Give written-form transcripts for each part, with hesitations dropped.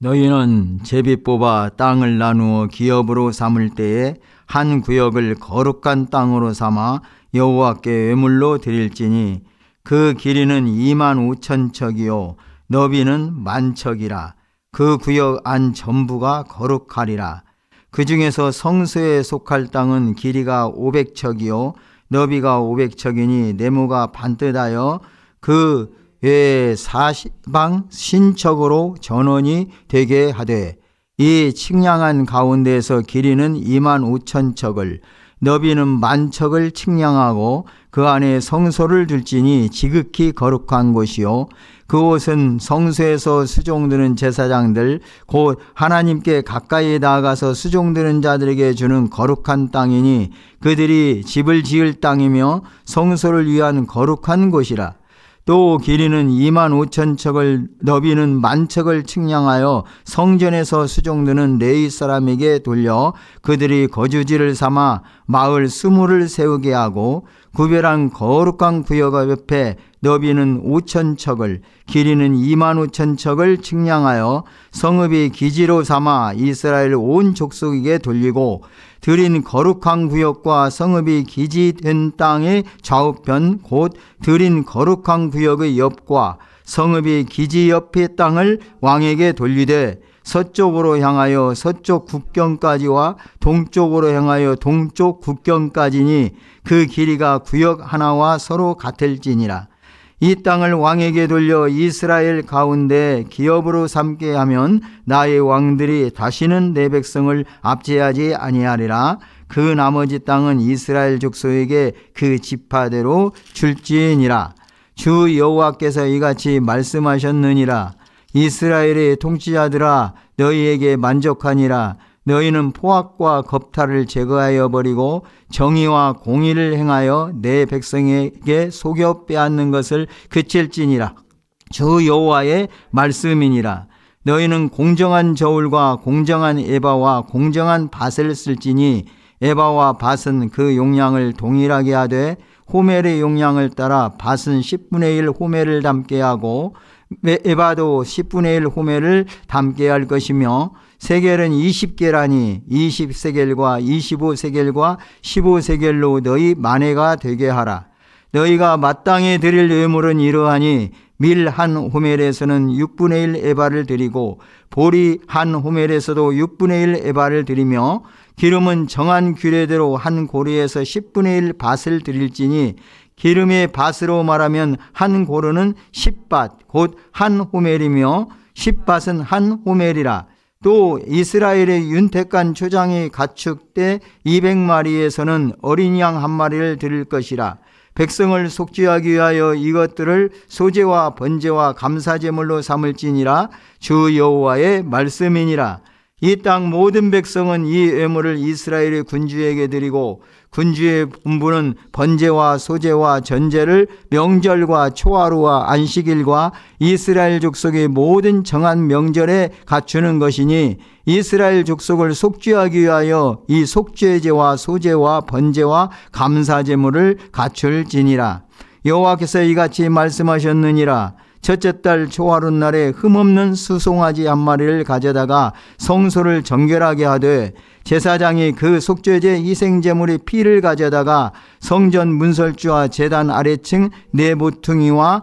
너희는 제비 뽑아 땅을 나누어 기업으로 삼을 때에 한 구역을 거룩한 땅으로 삼아 여호와께 외물로 드릴지니 그 길이는 25,000척이요 너비는 10,000척이라. 그 구역 안 전부가 거룩하리라. 그 중에서 성소에 속할 땅은 길이가 500척이요 너비가 500척이니 네모가 반듯하여 그 외에 사방 신척으로 전원이 되게 하되 이 측량한 가운데에서 길이는 25,000척을 너비는 10,000척을 측량하고 그 안에 성소를 둘지니 지극히 거룩한 곳이요 그곳은 성소에서 수종드는 제사장들 곧 하나님께 가까이 나아가서 수종드는 자들에게 주는 거룩한 땅이니 그들이 집을 지을 땅이며 성소를 위한 거룩한 곳이라. 또 길이는 25,000척을 너비는 10,000척을 측량하여 성전에서 수종드는 레위 사람에게 돌려 그들이 거주지를 삼아 마을 20을 세우게 하고 구별한 거룩한 구역 옆에 너비는 5,000척을 길이는 25,000척을 측량하여 성읍이 기지로 삼아 이스라엘 온 족속에게 돌리고 드린 거룩한 구역과 성읍이 기지된 땅의 좌우편 곧 드린 거룩한 구역의 옆과 성읍이 기지 옆의 땅을 왕에게 돌리되 서쪽으로 향하여 서쪽 국경까지와 동쪽으로 향하여 동쪽 국경까지니 그 길이가 구역 하나와 서로 같을지니라. 이 땅을 왕에게 돌려 이스라엘 가운데 기업으로 삼게 하면 나의 왕들이 다시는 내 백성을 압제하지 아니하리라. 그 나머지 땅은 이스라엘 족속에게 그 지파대로 줄지니라. 주 여호와께서 이같이 말씀하셨느니라. 이스라엘의 통치자들아 너희에게 만족하니라. 너희는 포악과 겁탈을 제거하여 버리고 정의와 공의를 행하여 내 백성에게 속여 빼앗는 것을 그칠지니라. 주 여호와의 말씀이니라. 너희는 공정한 저울과 공정한 에바와 공정한 밧을 쓸지니 에바와 밧은 그 용량을 동일하게 하되 호멜의 용량을 따라 밧은 10분의 1 호멜을 담게 하고 에바도 10분의 1 호멜을 담게 할 것이며 세겔은 20개라니 20세겔과 25세겔과 15세겔로 너희 만회가 되게 하라. 너희가 마땅히 드릴 예물은 이러하니 밀 한 호멜에서는 6분의 1 에바를 드리고 보리 한 호멜에서도 6분의 1 에바를 드리며 기름은 정한 규례대로 한 고리에서 10분의 1 밧을 드릴지니 기름의 밧으로 말하면 한 고르는 10밧 곧 한 호멜이며 10밧은 한 호멜이라. 또 이스라엘의 윤택한 초장이 가축 때 200마리에서는 어린 양 한 마리를 드릴 것이라. 백성을 속죄하기 위하여 이것들을 소제와 번제와 감사제물로 삼을지니라. 주 여호와의 말씀이니라. 이 땅 모든 백성은 이 예물을 이스라엘의 군주에게 드리고 군주의 분부는 번제와 소제와 전제를 명절과 초하루와 안식일과 이스라엘 족속의 모든 정한 명절에 갖추는 것이니 이스라엘 족속을 속죄하기 위하여 이 속죄제와 소제와 번제와 감사제물을 갖출지니라. 여호와께서 이같이 말씀하셨느니라. 첫째 달 초하룻 날에 흠없는 수송아지 한 마리를 가져다가 성소를 정결하게 하되 제사장이 그 속죄제 희생제물의 피를 가져다가 성전 문설주와 제단 아래층 네 모퉁이와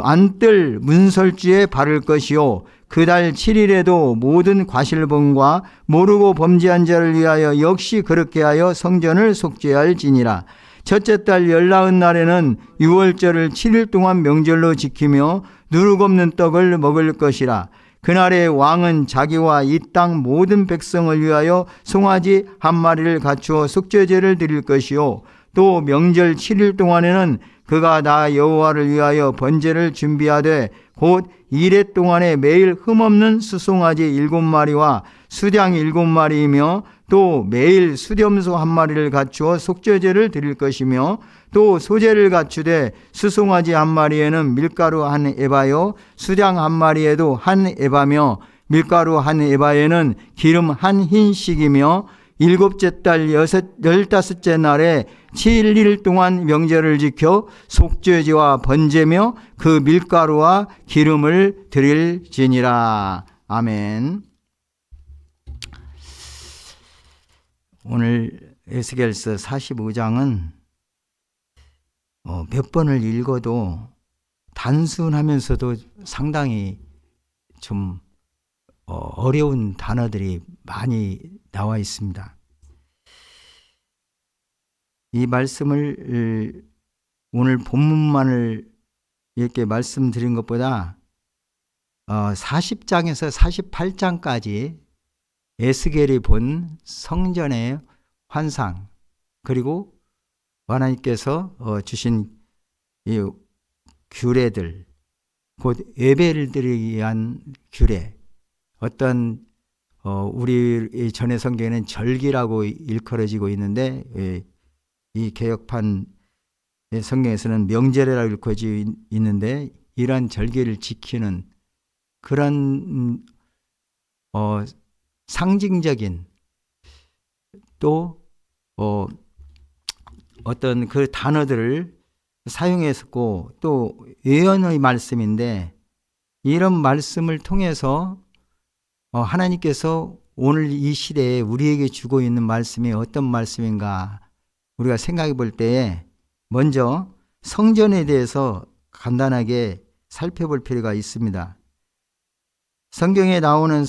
안뜰 문설주에 바를 것이요 그 달 7일에도 모든 과실범과 모르고 범죄한 자를 위하여 역시 그렇게 하여 성전을 속죄할지니라. 첫째 달 19날에는 유월절을 7일 동안 명절로 지키며 누룩 없는 떡을 먹을 것이라. 그날에 왕은 자기와 이 땅 모든 백성을 위하여 송아지 한 마리를 갖추어 속죄제를 드릴 것이요 또 명절 7일 동안에는 그가 나 여호와를 위하여 번제를 준비하되 곧 이레 동안에 매일 흠없는 수송아지 7마리와 수량 7마리이며 또 매일 수렴소 한 마리를 갖추어 속죄제를 드릴 것이며 또 소제를 갖추되 수송아지 한 마리에는 밀가루 한 에바요 수량 한 마리에도 한 에바며 밀가루 한 에바에는 기름 한 흰씩이며 일곱째 달 15째 날에 7일 동안 명절을 지켜 속죄제와 번제며 그 밀가루와 기름을 드릴지니라. 아멘. 오늘 에스겔서 45장은 몇 번을 읽어도 단순하면서도 상당히 좀 어려운 단어들이 많이 나와 있습니다. 이 말씀을 오늘 본문만을 이렇게 말씀드린 것보다 40장에서 48장까지 에스겔이 본 성전의 환상, 그리고 하나님께서 주신 이 규례들, 곧 예배를 드리기 위한 규례, 어떤 우리 전의 성경에는 절기라고 일컬어지고 있는데 이 개역판 성경에서는 명절이라고 일컬어지고 있는데, 이러한 절기를 지키는 그런 상징적인 또 어떤 그 단어들을 사용했었고, 또 예언의 말씀인데, 이런 말씀을 통해서 하나님께서 오늘 이 시대에 우리에게 주고 있는 말씀이 어떤 말씀인가 우리가 생각해 볼 때에 먼저 성전에 대해서 간단하게 살펴볼 필요가 있습니다. 성경에 나오는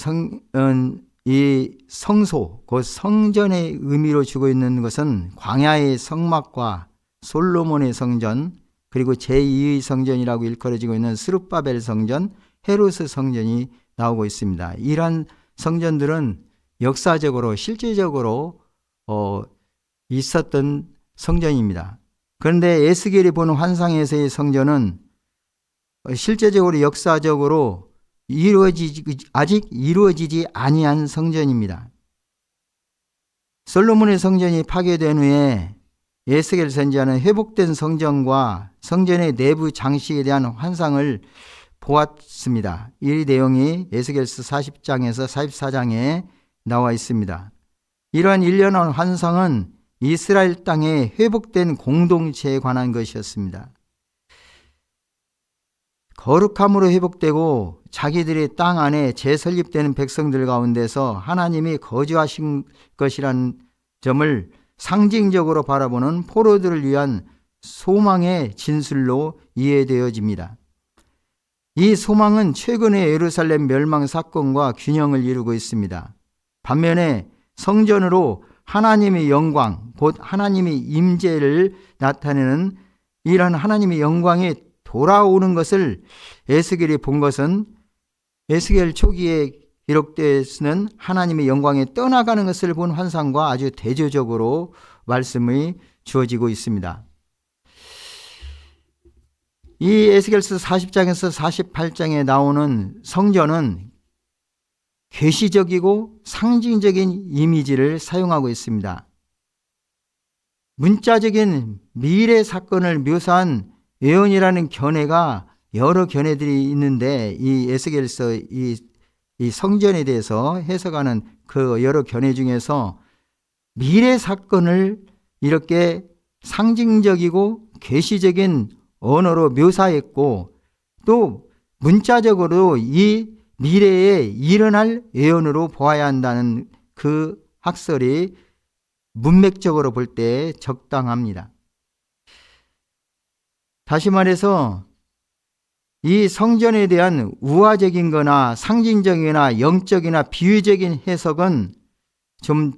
이 성소, 곧 성전의 의미로 주고 있는 것은 광야의 성막과 솔로몬의 성전, 그리고 제2의 성전이라고 일컬어지고 있는 스룹바벨 성전, 헤롯의 성전이 나오고 있습니다. 이러한 성전들은 역사적으로 실제적으로 있었던 성전입니다. 그런데 에스겔이 보는 환상에서의 성전은 실제적으로 역사적으로 아직 이루어지지 아니한 성전입니다. 솔로몬의 성전이 파괴된 후에 에스겔 선지자는 회복된 성전과 성전의 내부 장식에 대한 환상을 보았습니다. 이 내용이 에스겔서 40장에서 44장에 나와 있습니다. 이러한 일련한 환상은 이스라엘 땅에 회복된 공동체에 관한 것이었습니다. 거룩함으로 회복되고 자기들의 땅 안에 재설립되는 백성들 가운데서 하나님이 거주하신 것이라는 점을 상징적으로 바라보는 포로들을 위한 소망의 진술로 이해되어집니다. 이 소망은 최근의 예루살렘 멸망 사건과 균형을 이루고 있습니다. 반면에 성전으로 하나님의 영광, 곧 하나님의 임재를 나타내는 이러한 하나님의 영광이 돌아오는 것을 에스겔이 본 것은 에스겔 초기에 기록되어있는 하나님의 영광에 떠나가는 것을 본 환상과 아주 대조적으로 말씀이 주어지고 있습니다. 이 에스겔서 40장에서 48장에 나오는 성전은 계시적이고 상징적인 이미지를 사용하고 있습니다. 문자적인 미래 사건을 묘사한 예언이라는 견해가 여러 견해들이 있는데, 이 에스겔서 이 성전에 대해서 해석하는 그 여러 견해 중에서 미래 사건을 이렇게 상징적이고 계시적인 언어로 묘사했고, 또 문자적으로 이 미래에 일어날 예언으로 보아야 한다는 그 학설이 문맥적으로 볼 때 적당합니다. 다시 말해서 이 성전에 대한 우화적인 거나 상징적이나 영적이나 비유적인 해석은 좀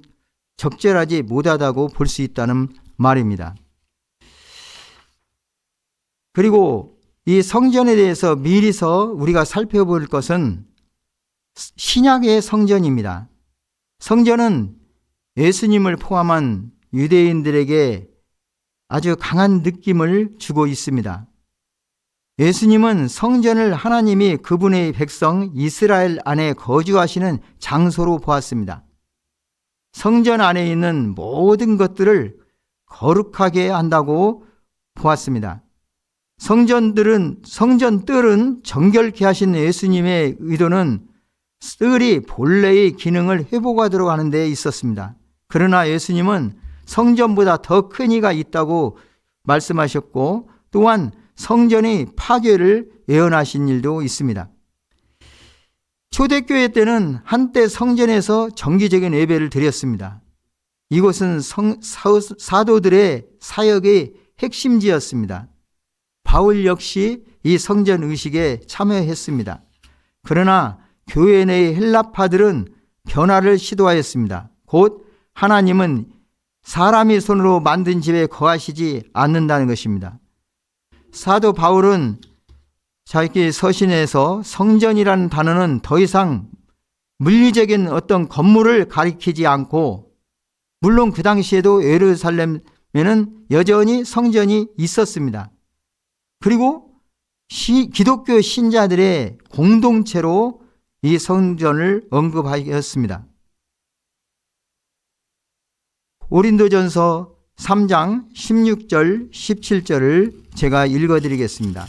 적절하지 못하다고 볼 수 있다는 말입니다. 그리고 이 성전에 대해서 미리서 우리가 살펴볼 것은 신약의 성전입니다. 성전은 예수님을 포함한 유대인들에게 아주 강한 느낌을 주고 있습니다. 예수님은 성전을 하나님이 그분의 백성 이스라엘 안에 거주하시는 장소로 보았습니다. 성전 안에 있는 모든 것들을 거룩하게 한다고 보았습니다. 성전들은 성전뜰은 정결케 하신 예수님의 의도는 뜰이 본래의 기능을 회복하도록 하는 데 있었습니다. 그러나 예수님은 성전보다 더 큰 이가 있다고 말씀하셨고, 또한 성전의 파괴를 예언하신 일도 있습니다. 초대교회 때는 한때 성전에서 정기적인 예배를 드렸습니다. 이곳은 사도들의 사역의 핵심지였습니다. 바울 역시 이 성전 의식에 참여했습니다. 그러나 교회 내의 헬라파들은 변화를 시도하였습니다. 곧 하나님은 사람이 손으로 만든 집에 거하시지 않는다는 것입니다. 사도 바울은 자기 서신에서 성전이라는 단어는 더 이상 물리적인 어떤 건물을 가리키지 않고, 물론 그 당시에도 예루살렘에는 여전히 성전이 있었습니다. 그리고 기독교 신자들의 공동체로 이 성전을 언급하였습니다. 고린도전서 3장 16절 17절을 제가 읽어드리겠습니다.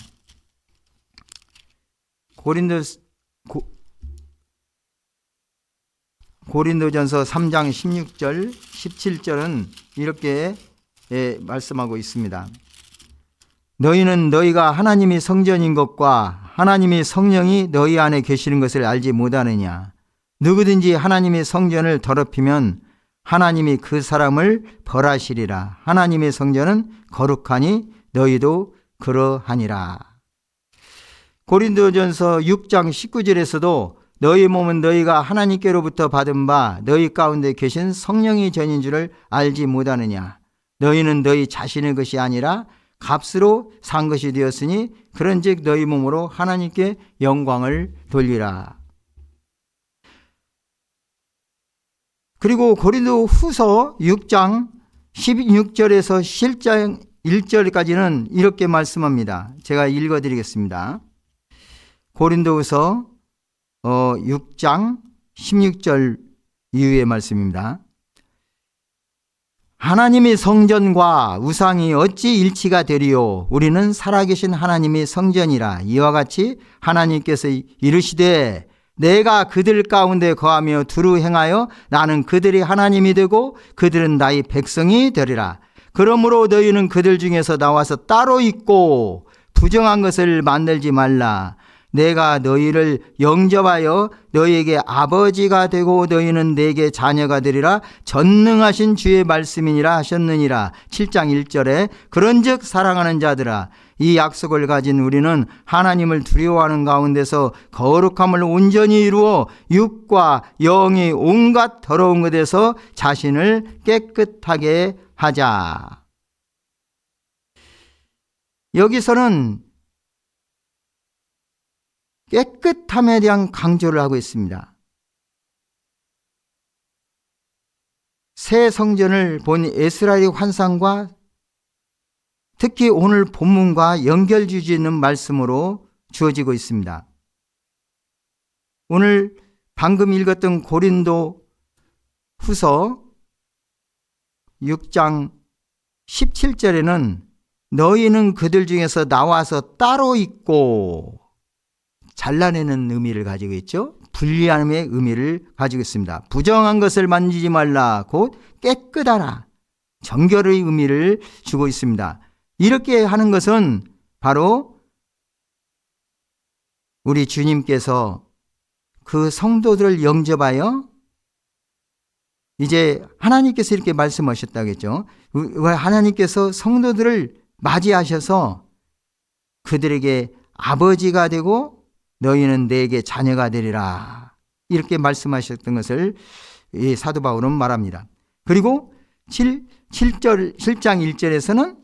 고린도전서 3장 16절 17절은 이렇게 말씀하고 있습니다. 너희는 너희가 하나님이 성전인 것과 하나님이 성령이 너희 안에 계시는 것을 알지 못하느냐. 누구든지 하나님의 성전을 더럽히면 하나님이 그 사람을 벌하시리라. 하나님의 성전은 거룩하니 너희도 그러하니라. 고린도전서 6장 19절에서도 너희 몸은 너희가 하나님께로부터 받은 바 너희 가운데 계신 성령이 전인 줄을 알지 못하느냐. 너희는 너희 자신의 것이 아니라 값으로 산 것이 되었으니 그런즉 너희 몸으로 하나님께 영광을 돌리라. 그리고 고린도 후서 6장 16절에서 7장 1절까지는 이렇게 말씀합니다. 제가 읽어드리겠습니다. 고린도후서 6장 16절 이후의 말씀입니다. 하나님의 성전과 우상이 어찌 일치가 되리요? 우리는 살아계신 하나님의 성전이라. 이와 같이 하나님께서 이르시되 내가 그들 가운데 거하며 두루 행하여 나는 그들이 하나님이 되고 그들은 나의 백성이 되리라. 그러므로 너희는 그들 중에서 나와서 따로 있고 부정한 것을 만들지 말라. 내가 너희를 영접하여 너희에게 아버지가 되고 너희는 내게 자녀가 되리라. 전능하신 주의 말씀이니라 하셨느니라. 7장 1절에 그런즉 사랑하는 자들아, 이 약속을 가진 우리는 하나님을 두려워하는 가운데서 거룩함을 온전히 이루어 육과 영이 온갖 더러운 것에서 자신을 깨끗하게 하자. 여기서는 깨끗함에 대한 강조를 하고 있습니다. 새 성전을 본 에스라의 환상과 특히 오늘 본문과 연결지어져 있는 말씀으로 주어지고 있습니다. 오늘 방금 읽었던 고린도 후서 6장 17절에는 너희는 그들 중에서 나와서 따로 있고, 잘라내는 의미를 가지고 있죠. 분리함의 의미를 가지고 있습니다. 부정한 것을 만지지 말라. 곧 깨끗하라. 정결의 의미를 주고 있습니다. 이렇게 하는 것은 바로 우리 주님께서 그 성도들을 영접하여 이제 하나님께서 이렇게 말씀하셨다겠죠. 하나님께서 성도들을 맞이하셔서 그들에게 아버지가 되고 너희는 내게 자녀가 되리라. 이렇게 말씀하셨던 것을 이 사도 바울은 말합니다. 그리고 7장 1절에서는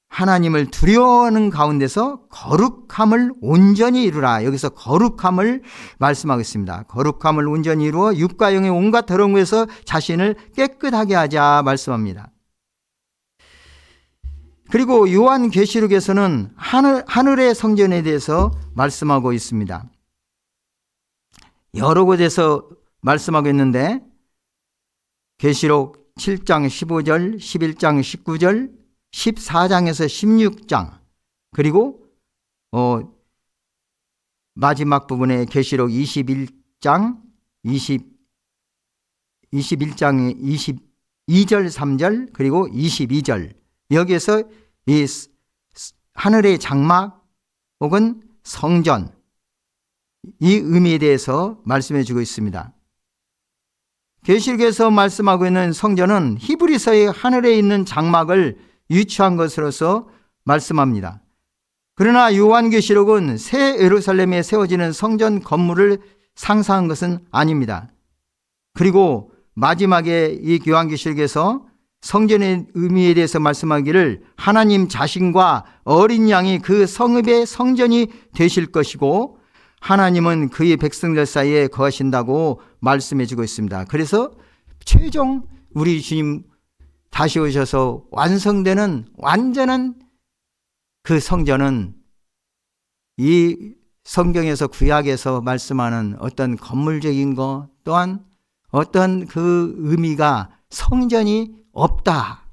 하나님을 두려워하는 가운데서 거룩함을 온전히 이루라. 여기서 거룩함을 말씀하고 있습니다. 거룩함을 온전히 이루어 육과 영의 온갖 더러운 것에서 자신을 깨끗하게 하자 말씀합니다. 그리고 요한계시록에서는 하늘의 성전에 대해서 말씀하고 있습니다. 여러 곳에서 말씀하고 있는데 계시록 7장 15절, 11장 19절, 14장에서 16장, 그리고 마지막 부분에 계시록 21장 21장의 22절 3절 그리고 22절, 여기에서 이 하늘의 장막 혹은 성전, 이 의미에 대해서 말씀해 주고 있습니다. 계시록에서 말씀하고 있는 성전은 히브리서의 하늘에 있는 장막을 유추한 것으로서 말씀합니다. 그러나 요한계시록은 새 예루살렘에 세워지는 성전 건물을 상상한 것은 아닙니다. 그리고 마지막에 이 요한계시록에서 성전의 의미에 대해서 말씀하기를 하나님 자신과 어린 양이 그 성읍의 성전이 되실 것이고 하나님은 그의 백성들 사이에 거하신다고 말씀해 주고 있습니다. 그래서 최종 우리 주님 다시 오셔서 완성되는 완전한 그 성전은 이 성경에서 구약에서 말씀하는 어떤 건물적인 것 또한 어떤 그 의미가 성전이 없다.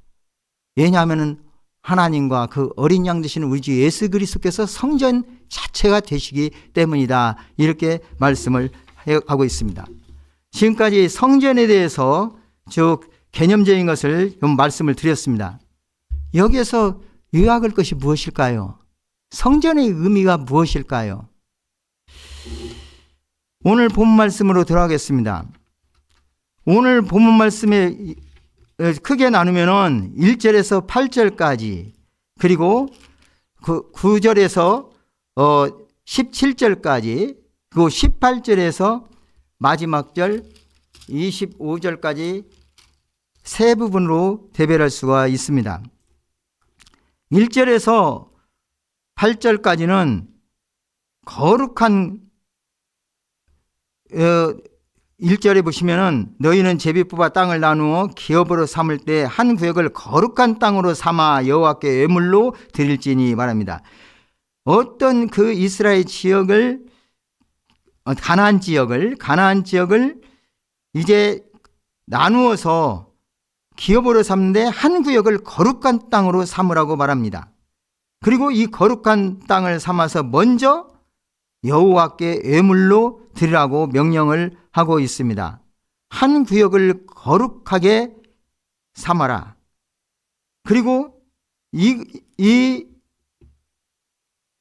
왜냐하면 하나님과 그 어린 양 되시는 우리 주 예수 그리스도께서 성전 자체가 되시기 때문이다. 이렇게 말씀을 하고 있습니다. 지금까지 성전에 대해서 쭉 개념적인 것을 좀 말씀을 드렸습니다. 여기에서 요약할 것이 무엇일까요? 성전의 의미가 무엇일까요? 오늘 본문 말씀으로 들어가겠습니다. 오늘 본문 말씀에 크게 나누면은 1절에서 8절까지 그리고 그 9절에서 17절까지 그리고 18절에서 마지막 절 25절까지 세 부분으로 대별할 수가 있습니다. 1절에서 8절까지는 거룩한 1절에 보시면은 너희는 제비 뽑아 땅을 나누어 기업으로 삼을 때 한 구역을 거룩한 땅으로 삼아 여호와께 예물로 드릴지니 말합니다. 어떤 그 이스라엘 지역을 가나안 지역을 이제 나누어서 기업으로 삼는데 한 구역을 거룩한 땅으로 삼으라고 말합니다. 그리고 이 거룩한 땅을 삼아서 먼저 여호와께 예물로 드리라고 명령을 하고 있습니다. 한 구역을 거룩하게 삼아라. 그리고 이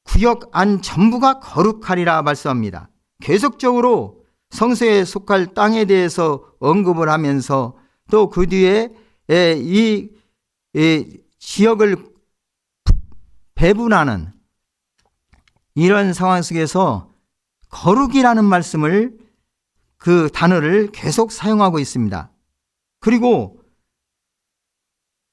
구역 안 전부가 거룩하리라 말씀합니다. 계속적으로 성소에 속할 땅에 대해서 언급을 하면서 또 그 뒤에 이 지역을 배분하는 이런 상황 속에서 거룩이라는 말씀을 그 단어를 계속 사용하고 있습니다. 그리고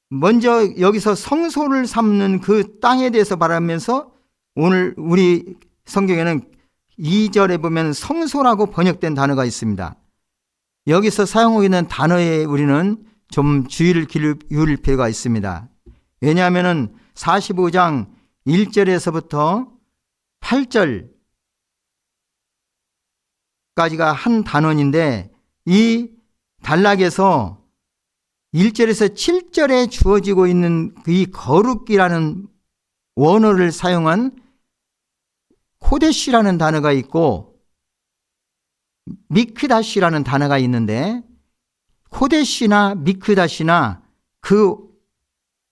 먼저 여기서 성소를 삼는 그 땅에 대해서 말하면서 오늘 우리 성경에는 2절에 보면 성소라고 번역된 단어가 있습니다. 여기서 사용하고 있는 단어에 우리는 좀 주의를 기울일 필요가 있습니다. 왜냐하면 45장 1절에서부터 8절까지가 한 단원인데 이 단락에서 1절에서 7절에 주어지고 있는 이 거룩이라는 원어를 사용한 코데시라는 단어가 있고 미크다시라는 단어가 있는데 코데시나 미크다시나 그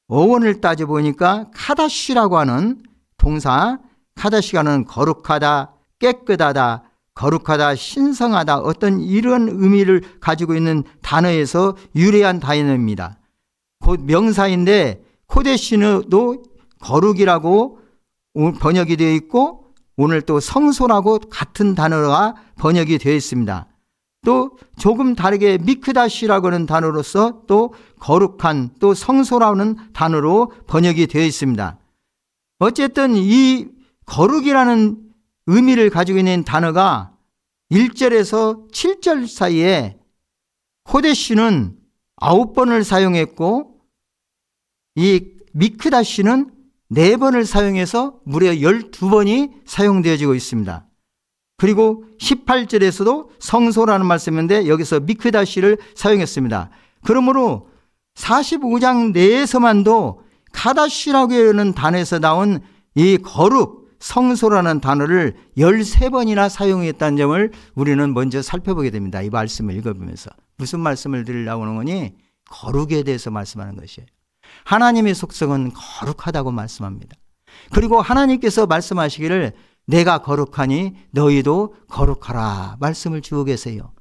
어원을 따져보니까 카다시라고 하는 동사 카다시가는 거룩하다, 깨끗하다, 거룩하다, 신성하다 어떤 이런 의미를 가지고 있는 단어에서 유래한 단어입니다. 곧 명사인데 코데시도 거룩이라고 번역이 되어 있고 오늘 또 성소라고 같은 단어가 번역이 되어 있습니다. 또 조금 다르게 미크다시라고 하는 단어로서 또 거룩한 또 성소라는 단어로 번역이 되어 있습니다. 어쨌든 이 거룩이라는 의미를 가지고 있는 단어가 1절에서 7절 사이에 코데시는 9번을 사용했고 이 미크다시는 4번을 사용해서 무려 12번이 사용되어지고 있습니다. 그리고 18절에서도 성소라는 말씀인데 여기서 미크다시를 사용했습니다. 그러므로 45장 내에서만도 카다시라고 하는 단어에서 나온 이 거룩, 성소라는 단어를 13번이나 사용했다는 점을 우리는 먼저 살펴보게 됩니다. 이 말씀을 읽어보면서. 무슨 말씀을 드리려고 하는 거니? 거룩에 대해서 말씀하는 것이에요. 하나님의 속성은 거룩하다고 말씀합니다. 그리고 하나님께서 말씀하시기를 내가 거룩하니 너희도 거룩하라 말씀을 주고 계세요.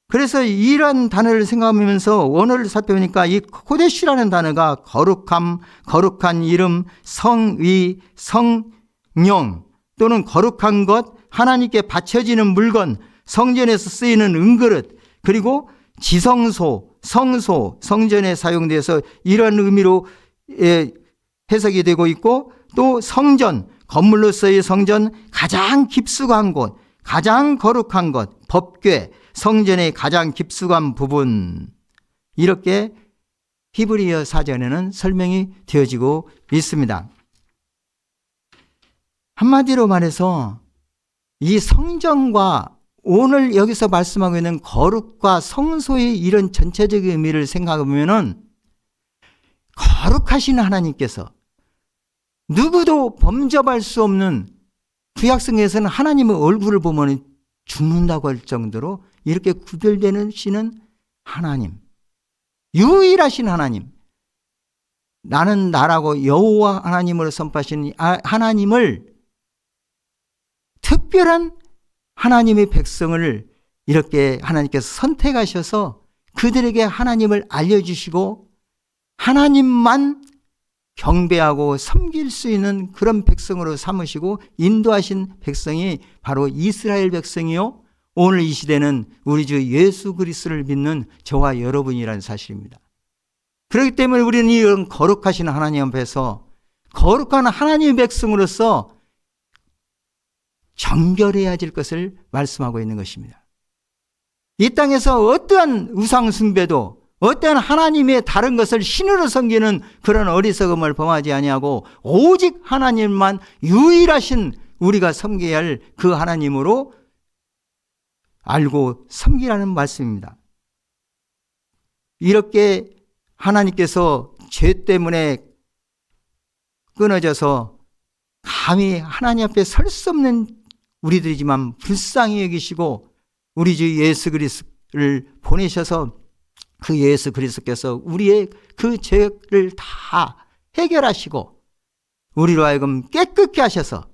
그래서 이런 단어를 생각하면서 원어를 살펴보니까 이 코데시라는 단어가 거룩함, 거룩한 이름, 성의, 성령 또는 거룩한 것, 하나님께 바쳐지는 물건, 성전에서 쓰이는 은그릇, 그리고 지성소, 성소, 성전에 사용돼서 이런 의미로 해석이 되고 있고, 또 성전, 건물로서의 성전, 가장 깊숙한 곳, 가장 거룩한 것, 법궤, 성전의 가장 깊숙한 부분, 이렇게 히브리어 사전에는 설명이 되어지고 있습니다. 한마디로 말해서 이 성전과 오늘 여기서 말씀하고 있는 거룩과 성소의 이런 전체적인 의미를 생각해보면 거룩하신 하나님께서 누구도 범접할 수 없는, 구약성에서는 하나님의 얼굴을 보면 죽는다고 할 정도로 이렇게 구별되시는 하나님, 유일하신 하나님, 나는 나라고 여호와 하나님으로 선포하신 하나님을, 특별한 하나님의 백성을 이렇게 하나님께서 선택하셔서 그들에게 하나님을 알려주시고 하나님만 경배하고 섬길 수 있는 그런 백성으로 삼으시고 인도하신 백성이 바로 이스라엘 백성이요, 오늘 이 시대는 우리 주 예수 그리스도를 믿는 저와 여러분이라는 사실입니다. 그렇기 때문에 우리는 이런 거룩하신 하나님 앞에서 거룩한 하나님의 백성으로서 정결해야 될 것을 말씀하고 있는 것입니다. 이 땅에서 어떠한 우상 숭배도, 어떠한 하나님의 다른 것을 신으로 섬기는 그런 어리석음을 범하지 아니하고 오직 하나님만 유일하신 우리가 섬겨야 할 그 하나님으로 알고 섬기라는 말씀입니다. 이렇게 하나님께서 죄 때문에 끊어져서 감히 하나님 앞에 설 수 없는 우리들이지만 불쌍히 여기시고 우리 주 예수 그리스도를 보내셔서 그 예수 그리스도께서 우리의 그 죄를 다 해결하시고 우리로 하여금 깨끗게 하셔서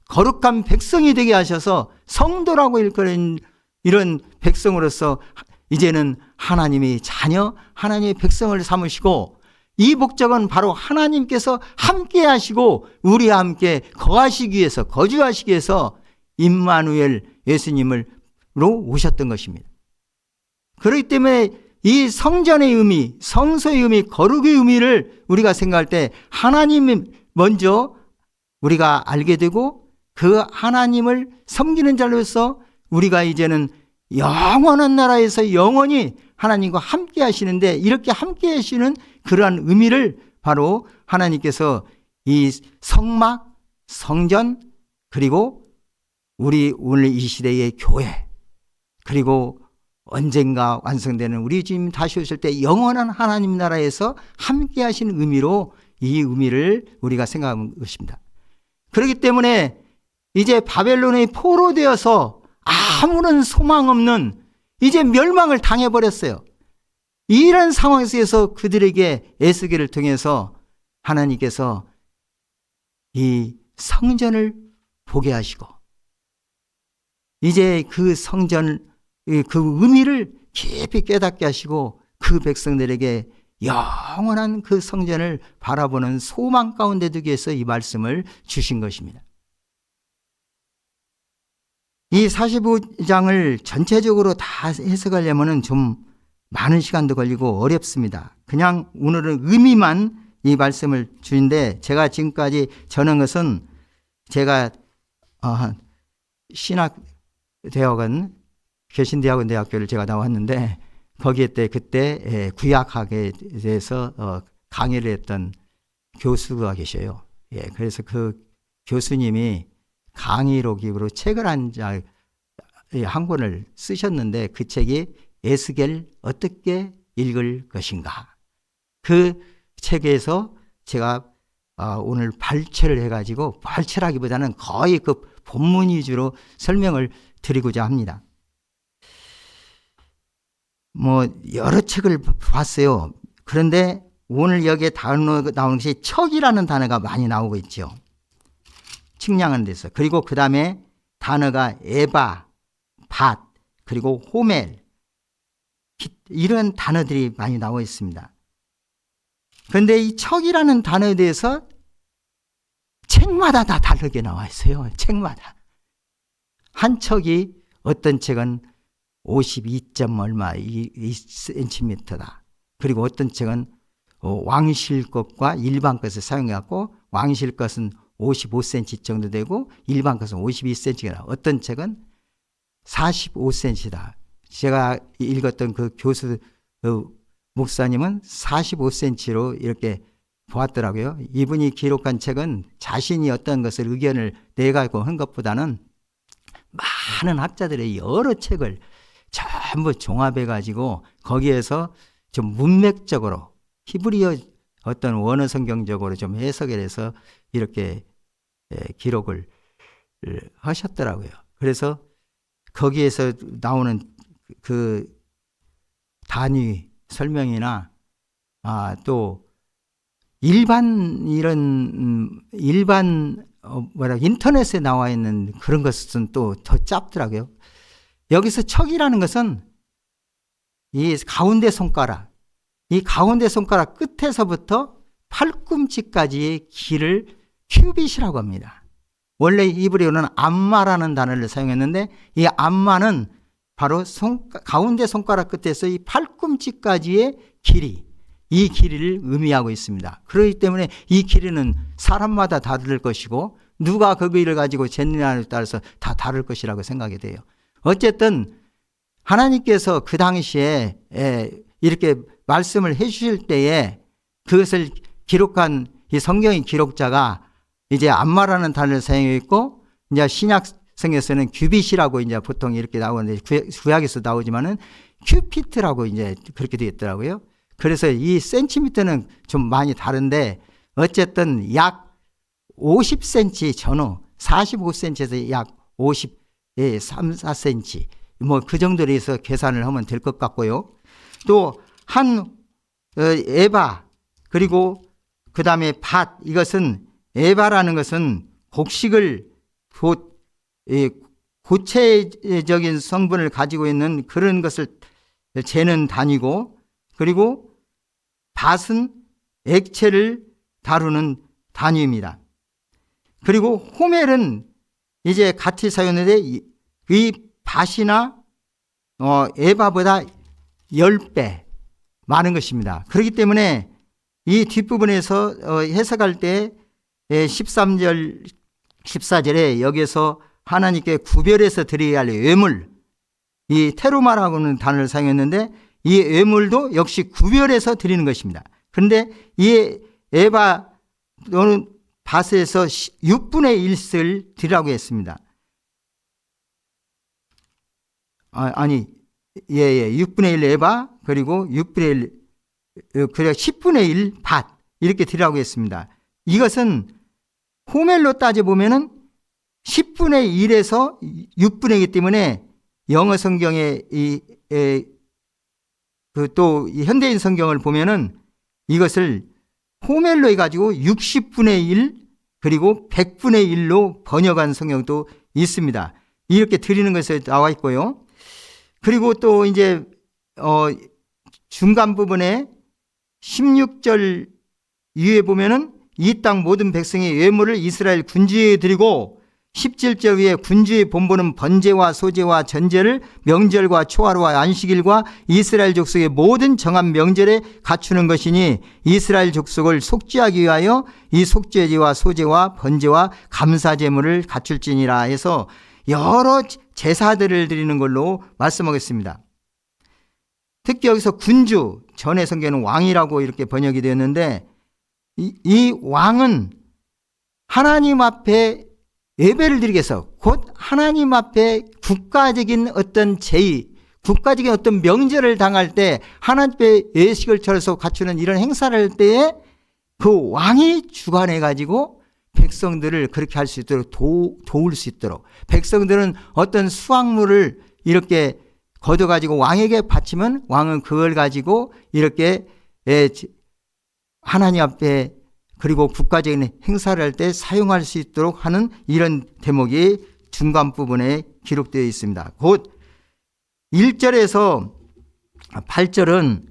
거룩한 백성이 되게 하셔서 성도라고 일컬은 이런 백성으로서 이제는 하나님의 자녀, 하나님의 백성을 삼으시고, 이 목적은 바로 하나님께서 함께 하시고 우리와 함께 거하시기 위해서, 거주하시기 위해서 임마누엘 예수님으로 오셨던 것입니다. 그렇기 때문에 이 성전의 의미, 성소의 의미, 거룩의 의미를 우리가 생각할 때 하나님이 먼저 우리가 알게 되고 그 하나님을 섬기는 자로서 우리가 이제는 영원한 나라에서 영원히 하나님과 함께 하시는데, 이렇게 함께 하시는 그러한 의미를 바로 하나님께서 이 성막, 성전, 그리고 우리 오늘 이 시대의 교회, 그리고 언젠가 완성되는 우리 주님 다시 오실 때 영원한 하나님 나라에서 함께 하시는 의미로 이 의미를 우리가 생각하는 것입니다. 그렇기 때문에 이제 바벨론에 포로되어서 아무런 소망 없는, 이제 멸망을 당해버렸어요. 이런 상황에서 그들에게 에스겔을 통해서 하나님께서 이 성전을 보게 하시고 이제 그 성전 그 의미를 깊이 깨닫게 하시고 그 백성들에게 영원한 그 성전을 바라보는 소망 가운데 두기 위해서 이 말씀을 주신 것입니다. 이 45장을 전체적으로 다 해석하려면 좀 많은 시간도 걸리고 어렵습니다. 그냥 오늘은 의미만 이 말씀을 주는데, 제가 지금까지 전한 것은 제가 신학대학원, 개신대학원대학교를 제가 나왔는데 거기에 그때 구약학에 대해서 강의를 했던 교수가 계셔요. 그래서 그 교수님이 강의록으로 책을 한 권을 쓰셨는데 그 책이 에스겔 어떻게 읽을 것인가. 그 책에서 제가 오늘 발췌를 해가지고, 발췌라기보다는 거의 그 본문 위주로 설명을 드리고자 합니다. 여러 책을 봤어요. 그런데 오늘 여기에 나오는 것이 척이라는 단어가 많이 나오고 있죠. 측량하는 데서. 그리고 그 다음에 단어가 에바, 밭, 그리고 호멜, 이런 단어들이 많이 나와 있습니다. 그런데 이 척이라는 단어에 대해서 책마다 다 다르게 나와 있어요. 책마다. 한 척이 어떤 책은 52점 얼마 2cm다. 그리고 어떤 책은 왕실 것과 일반 것을 사용해갖고 왕실 것은 55cm 정도 되고 일반 것은 52cm가. 어떤 책은 45cm다. 제가 읽었던 그 교수 목사님은 45cm로 이렇게 보았더라고요. 이분이 기록한 책은 자신이 어떤 것을 의견을 내가지고 한 것보다는 많은 학자들의 여러 책을 전부 종합해가지고 거기에서 좀 문맥적으로 히브리어 어떤 원어 성경적으로 좀 해석을 해서 이렇게 기록을 하셨더라고요. 그래서 거기에서 나오는 그 단위 설명이나 또 일반 인터넷에 나와 있는 그런 것은 또 더 짧더라고요. 여기서 척이라는 것은 이 가운데 손가락 끝에서부터 팔꿈치까지의 길을 큐빗이라고 합니다. 원래 히브리어는 암마라는 단어를 사용했는데 이 암마는 바로 가운데 손가락 끝에서 이 팔꿈치까지의 길이, 이 길이를 의미하고 있습니다. 그렇기 때문에 이 길이는 사람마다 다를 것이고 누가 그 길을 가지고 쟀느냐에 따라서 다 다를 것이라고 생각이 돼요. 어쨌든 하나님께서 그 당시에 이렇게 말씀을 해주실 때에 그것을 기록한 이 성경의 기록자가 이제 암마라는 단어를 사용했고, 이제 신약성에서는 규빗이라고 이제 보통 이렇게 나오는데 구약에서 나오지만은 큐피트라고 이제 그렇게 되어 있더라고요. 그래서 이 센티미터는 좀 많이 다른데 어쨌든 약 50cm 전후 45cm에서 약 53, 4cm 뭐 그 정도로 해서 계산을 하면 될 것 같고요. 또 한 에바 그리고 그 다음에 밭, 이것은 에바라는 것은 곡식을 고체적인 성분을 가지고 있는 그런 것을 재는 단위고, 그리고 밭은 액체를 다루는 단위입니다. 그리고 호멜은 이제 같이 사용했는데 이 밭이나 에바보다 10배 많은 것입니다. 그렇기 때문에 이 뒷부분에서 해석할 때 13절 14절에 여기서 하나님께 구별해서 드려야 할 예물, 이 테루마라고는 단어를 사용했는데 이 예물도 역시 구별해서 드리는 것입니다. 그런데 이 에바 또는 밭에서 6분의 1을 드리라고 했습니다. 6분의 1 에바 그리고 6분의 1 그리고 10분의 1 밭 이렇게 드리라고 했습니다. 이것은 호멜로 따져보면은 10분의 1에서 6분의 1이기 때문에 영어 성경의 또 현대인 성경을 보면은 이것을 호멜로 해가지고 60분의 1 그리고 100분의 1로 번역한 성경도 있습니다. 이렇게 드리는 것에 나와 있고요. 그리고 또 이제 중간 부분에 16절 위에 보면은 이 땅 모든 백성의 예물을 이스라엘 군주에 드리고, 17절 위에 군주의 본분은 번제와 소제와 전제를 명절과 초하루와 안식일과 이스라엘 족속의 모든 정한 명절에 갖추는 것이니 이스라엘 족속을 속죄하기 위하여 이 속죄제와 소제와 번제와 감사제물을 갖출지니라 해서 여러 제사들을 드리는 걸로 말씀하겠습니다. 특히 여기서 군주, 전의 성경에는 왕이라고 이렇게 번역이 되었는데 이 왕은 하나님 앞에 예배를 드리기 위해서, 곧 하나님 앞에 국가적인 어떤 제의, 국가적인 어떤 명절을 당할 때 하나님 앞에 예식을 차려서 갖추는 이런 행사를 할 때에 그 왕이 주관해 가지고 백성들을 그렇게 할 수 있도록 도울 수 있도록, 백성들은 어떤 수확물을 이렇게 거둬 가지고 왕에게 바치면 왕은 그걸 가지고 이렇게 하나님 앞에 그리고 국가적인 행사를 할 때 사용할 수 있도록 하는 이런 대목이 중간 부분에 기록되어 있습니다. 곧 1절에서 8절은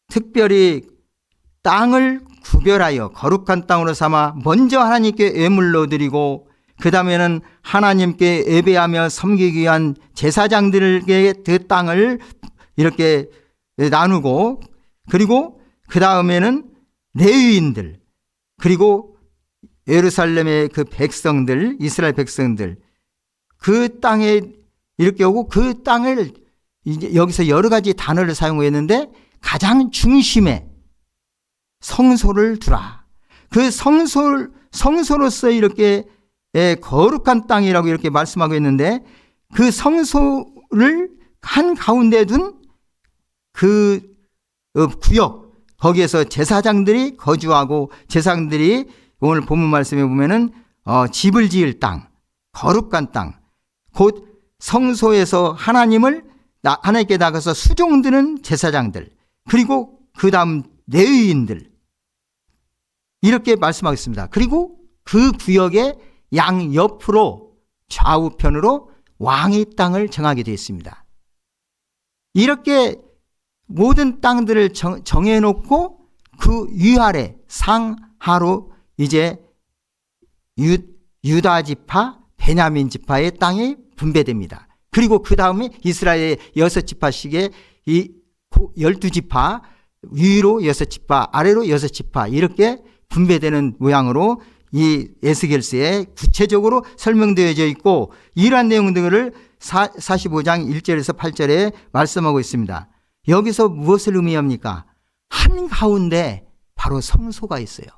특별히 땅을 구별하여 거룩한 땅으로 삼아 먼저 하나님께 예물로 드리고 그 다음에는 하나님께 예배하며 섬기기 위한 제사장들에게 그 땅을 이렇게 나누고, 그리고 그 다음에는 레위인들, 그리고 예루살렘의 그 백성들, 이스라엘 백성들, 그 땅에 이렇게 오고 그 땅을 이제 여기서 여러 가지 단어를 사용했는데 가장 중심에 성소를 두라. 그 성소로서 이렇게 거룩한 땅이라고 이렇게 말씀하고 있는데, 그 성소를 한 가운데 둔 그 구역, 거기에서 제사장들이 거주하고, 제사장들이 오늘 본문 말씀에 보면은 집을 지을 땅, 거룩한 땅, 곧 성소에서 하나님께 나가서 수종드는 제사장들, 그리고 그 다음 레위인들, 이렇게 말씀하겠습니다. 그리고 그 구역의 양옆으로 좌우편으로 왕의 땅을 정하게 되어 있습니다. 이렇게 모든 땅들을 정해놓고 그 위아래 상하로 이제 유다 지파, 베냐민 지파의 땅이 분배됩니다. 그리고 그 다음에 이스라엘의 6지파씩의 이 12지파, 위로 6지파, 아래로 6지파, 이렇게 분배되는 모양으로 이 에스겔서에 구체적으로 설명되어져 있고, 이러한 내용들을 45장 1절에서 8절에 말씀하고 있습니다. 여기서 무엇을 의미합니까? 한가운데 바로 성소가 있어요.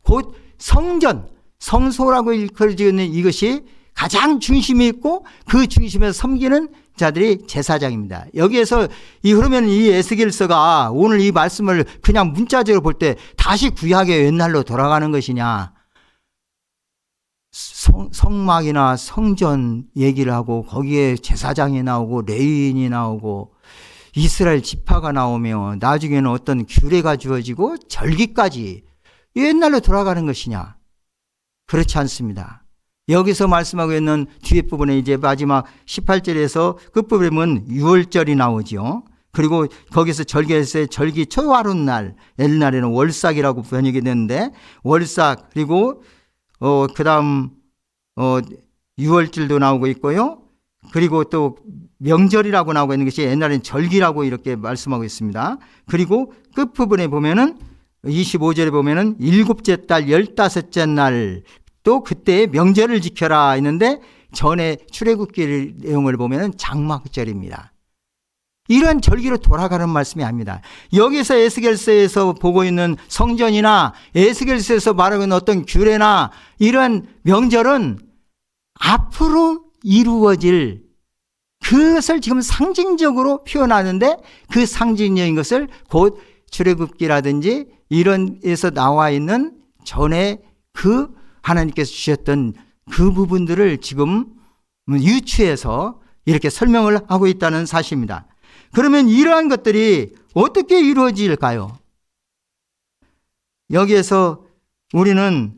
곧 성전, 성소라고 일컬어져 있는 이것이 가장 중심에 있고, 그 중심에서 섬기는 자들이 제사장입니다. 여기에서 그러면 이 에스겔서가 오늘 이 말씀을 그냥 문자적으로 볼 때 다시 구약의 옛날로 돌아가는 것이냐, 성막이나 성전 얘기를 하고 거기에 제사장이 나오고 레위인이 나오고 이스라엘 지파가 나오며 나중에는 어떤 규례가 주어지고 절기까지 옛날로 돌아가는 것이냐? 그렇지 않습니다. 여기서 말씀하고 있는 뒤에 부분에 이제 마지막 18절에서 끝부분에 보면 6월절이 나오죠. 그리고 거기서 절기에서 절기 초하룻날, 옛날에는 월삭이라고 번역이 됐는데 월삭, 그리고 그 다음 6월절도 나오고 있고요. 그리고 또 명절이라고 나오고 있는 것이 옛날에는 절기라고 이렇게 말씀하고 있습니다. 그리고 끝부분에 보면은 25절에 보면은 7째 달 15째 날 또 그때 명절을 지켜라 했는데, 전에 출애굽기 내용을 보면은 장막절입니다. 이런 절기로 돌아가는 말씀이 아닙니다. 여기서 에스겔서에서 보고 있는 성전이나 에스겔서에서 말하고 있는 어떤 규례나 이런 명절은 앞으로 이루어질 그것을 지금 상징적으로 표현하는데, 그 상징적인 것을 곧 출애굽기라든지 이런 데서 나와 있는 전에 그 하나님께서 주셨던 그 부분들을 지금 유추해서 이렇게 설명을 하고 있다는 사실입니다. 그러면 이러한 것들이 어떻게 이루어질까요? 여기에서 우리는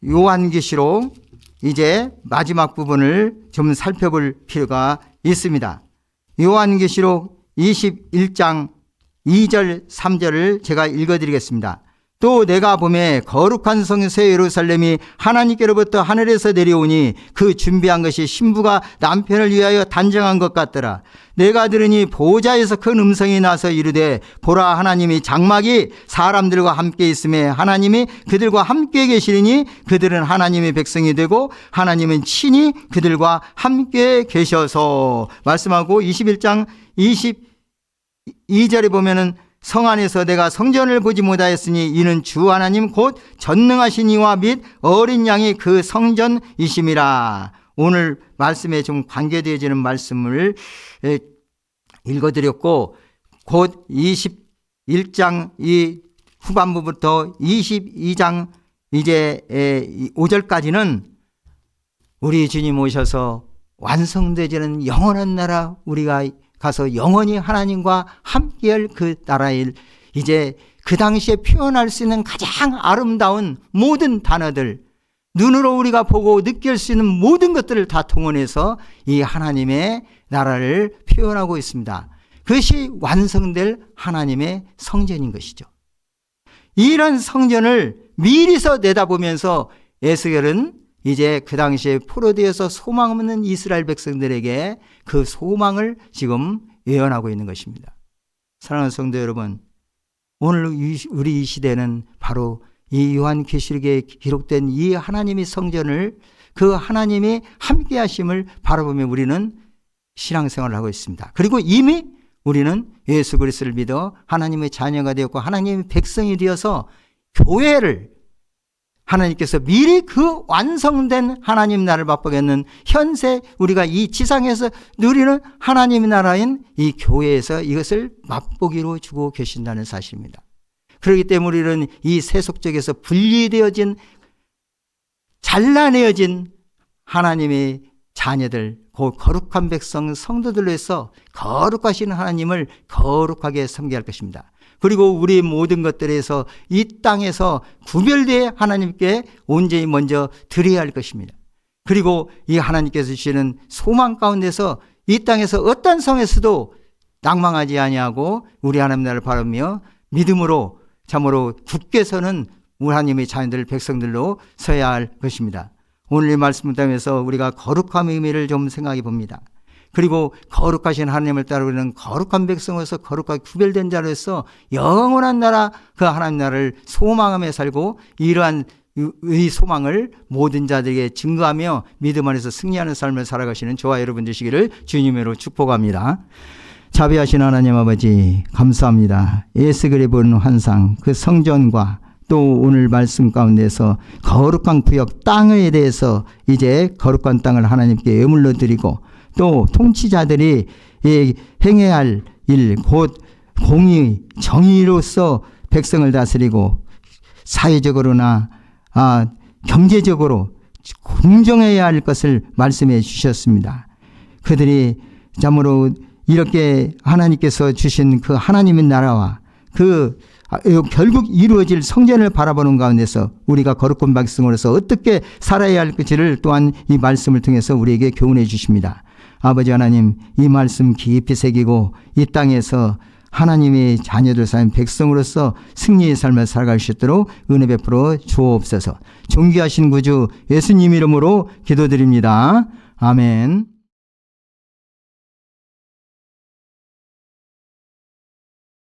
요한계시록 이제 마지막 부분을 좀 살펴볼 필요가 있습니다. 요한계시록 21장 2절 3절을 제가 읽어드리겠습니다. 또 내가 보매 거룩한 성소 예루살렘이 하나님께로부터 하늘에서 내려오니 그 준비한 것이 신부가 남편을 위하여 단정한 것 같더라. 내가 들으니 보좌에서 큰 음성이 나서 이르되 보라, 하나님이 장막이 사람들과 함께 있음에 하나님이 그들과 함께 계시리니 그들은 하나님의 백성이 되고 하나님은 친히 그들과 함께 계셔서 말씀하고, 21장 22절에 보면은 성 안에서 내가 성전을 보지 못하였으니 이는 주 하나님 곧 전능하신 이와 및 어린 양이 그 성전이심이라. 오늘 말씀에 좀 관계되어지는 말씀을 읽어드렸고, 곧 21장 이 후반부부터 22장 이제 5절까지는 우리 주님 오셔서 완성되지는 영원한 나라, 우리가 가서 영원히 하나님과 함께할 그 나라에 이제 그 당시에 표현할 수 있는 가장 아름다운 모든 단어들, 눈으로 우리가 보고 느낄 수 있는 모든 것들을 다 동원해서 이 하나님의 나라를 표현하고 있습니다. 그것이 완성될 하나님의 성전인 것이죠. 이런 성전을 미리서 내다보면서 에스겔은 이제 그 당시에 포로되어서 소망 없는 이스라엘 백성들에게 그 소망을 지금 예언하고 있는 것입니다. 사랑하는 성도 여러분, 오늘 우리 이 시대는 바로 이 요한계시록에 기록된 이 하나님의 성전을, 그 하나님이 함께 하심을 바라보며 우리는 신앙생활을 하고 있습니다. 그리고 이미 우리는 예수 그리스도를 믿어 하나님의 자녀가 되었고 하나님의 백성이 되어서 교회를 하나님께서 미리 그 완성된 하나님 나라를 맛보겠는 현세 우리가 이 지상에서 누리는 하나님의 나라인 이 교회에서 이것을 맛보기로 주고 계신다는 사실입니다. 그렇기 때문에 우리는 이 세속적에서 분리되어진, 잘라내어진 하나님의 자녀들, 그 거룩한 백성 성도들로 해서 거룩하신 하나님을 거룩하게 섬겨야 할 것입니다. 그리고 우리 모든 것들에서 이 땅에서 구별되어 하나님께 온전히 먼저 드려야 할 것입니다. 그리고 이 하나님께서 주시는 소망 가운데서 이 땅에서 어떤 성에서도 낭망하지 아니하고 우리 하나님 나라를 바라며 믿음으로 참으로 굳게 서는 우리 하나님의 자녀들 백성들로 서야 할 것입니다. 오늘 이 말씀을 통해서 우리가 거룩함의 의미를 좀 생각해 봅니다. 그리고 거룩하신 하나님을 따르는 거룩한 백성으로서 거룩하게 구별된 자로서 영원한 나라, 그 하나님 나라를 소망하며 살고 이러한 이 소망을 모든 자들에게 증거하며 믿음 안에서 승리하는 삶을 살아가시는 저와 여러분 되시기를 주님으로 축복합니다. 자비하신 하나님 아버지 감사합니다. 에스겔이 본 환상, 그 성전과 또 오늘 말씀 가운데서 거룩한 구역 땅에 대해서 이제 거룩한 땅을 하나님께 예물로 드리고 또 통치자들이 행해야 할 일, 곧 공의, 정의로서 백성을 다스리고 사회적으로나 경제적으로 공정해야 할 것을 말씀해 주셨습니다. 그들이 참으로 이렇게 하나님께서 주신 그 하나님의 나라와 그 결국 이루어질 성전을 바라보는 가운데서 우리가 거룩한 백성으로서 어떻게 살아야 할지를 또한 이 말씀을 통해서 우리에게 교훈해 주십니다. 아버지 하나님, 이 말씀 깊이 새기고 이 땅에서 하나님의 자녀들 사인 백성으로서 승리의 삶을 살아갈 수 있도록 은혜 베풀어 주옵소서. 존귀하신 구주 예수님 이름으로 기도드립니다. 아멘.